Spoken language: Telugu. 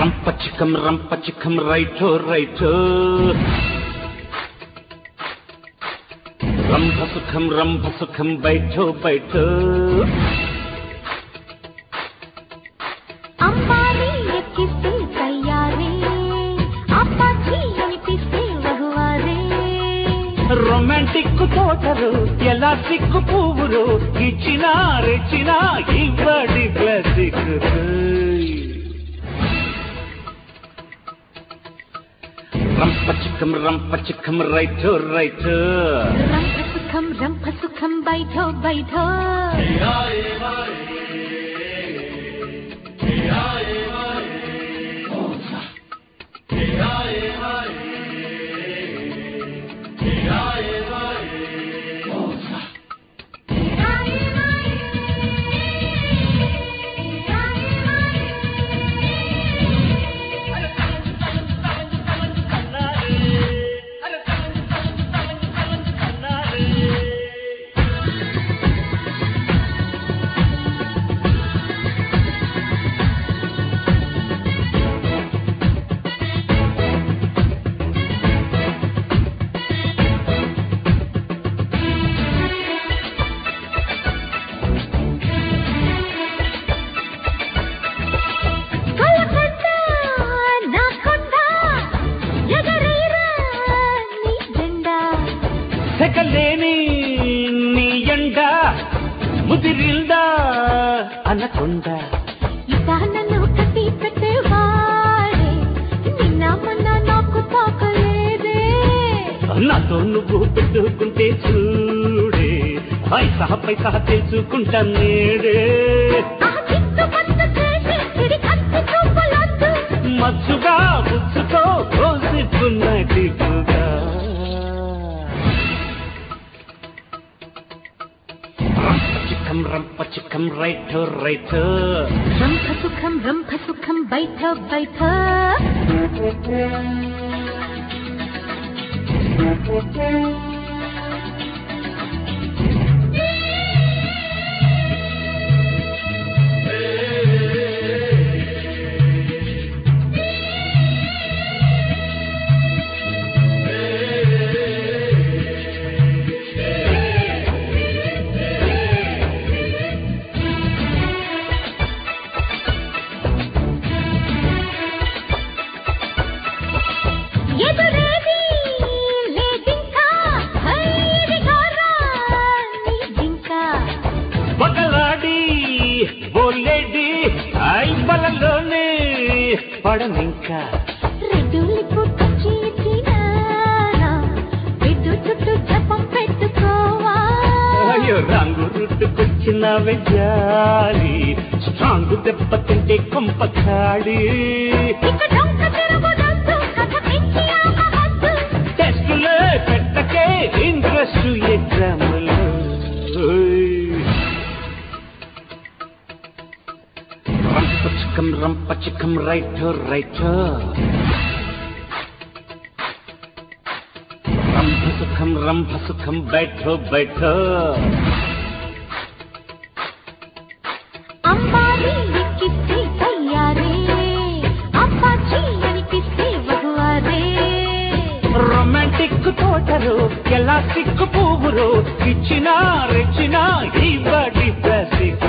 రంపచికం రైటో రంభసుఖం బైఠో అమ్మాయి ఎక్కిస్తే తయారే అప్పాచి అనిపిస్తే వహువారే రొమాంటిక్ తోటరు ఎలా సిక్కు పువ్వురు ఇచ్చినా రెచ్చినా ఇవ్వడి క్లాసిక్ రంపచికం రైటో రంభసుఖం బైఠో సెకలేని నీ ఎండ ముదిరిల్దా అనకొండ ఇదానను కట్టి పెట్టేవాడే నిన్న మొన్న నాకు తాకలేదే నాతో నువ్వు పెట్టుకుంటే చూడే పైసా తెలుసుకుంటా నేడే మచ్చుగా బుచ్చుతో కోసిపున్నట్టుగా రంపచికం రైటో రంభసుఖం బైఠో బగలాడి బోలేడి బలలోనే పడనింకా అయ్యో రంగు రుట్టుకొచ్చిన వెయ్యాలి స్ట్రాంగ్ దెబ్బ తింటే కొంప ఖాళీ టెస్టులే పెట్టకే ఇంట్రెస్ట్ ఎగ్జాములు రంపచికం రైటో రంభసుఖం బైఠో అమ్మాయి ఎక్కిస్తే తయారే అప్పాచి అనిపిస్తే వహువారే రొమాంటిక్ తోటరు ఎలా సిక్కు పువ్వురు ఇచ్చినా రెచ్చినా ఇవ్వడి క్లాసిక్